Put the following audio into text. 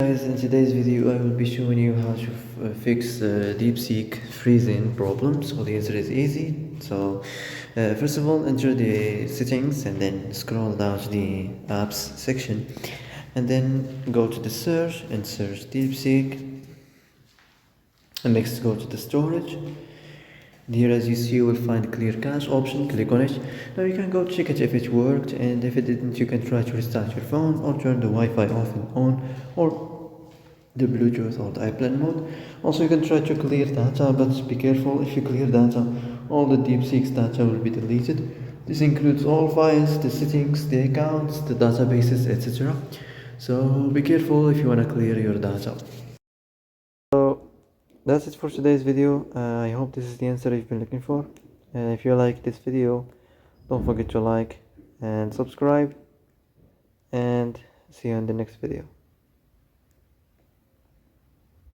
Guys, in today's video I will be showing you how to fix Deepseek freezing problem. So the answer is easy. So first of all, enter the settings and then scroll down to the apps section and then go to the search and search Deepseek, and next go to the storage. Here, as you see, you will find clear cache option. Click on it. Now you can go check it if it worked, and if it didn't, you can try to restart your phone or turn the Wi-Fi off and on, or the Bluetooth or the airplane mode. Also, you can try to clear data, but be careful. If you clear data, all the DeepSeek's data will be deleted. This includes all files, the settings, the accounts, the databases, etc. So be careful if you want to clear your data. So that's it for today's video. I hope this is the answer you've been looking for. And if you like this video, don't forget to like and subscribe, and see you in the next video.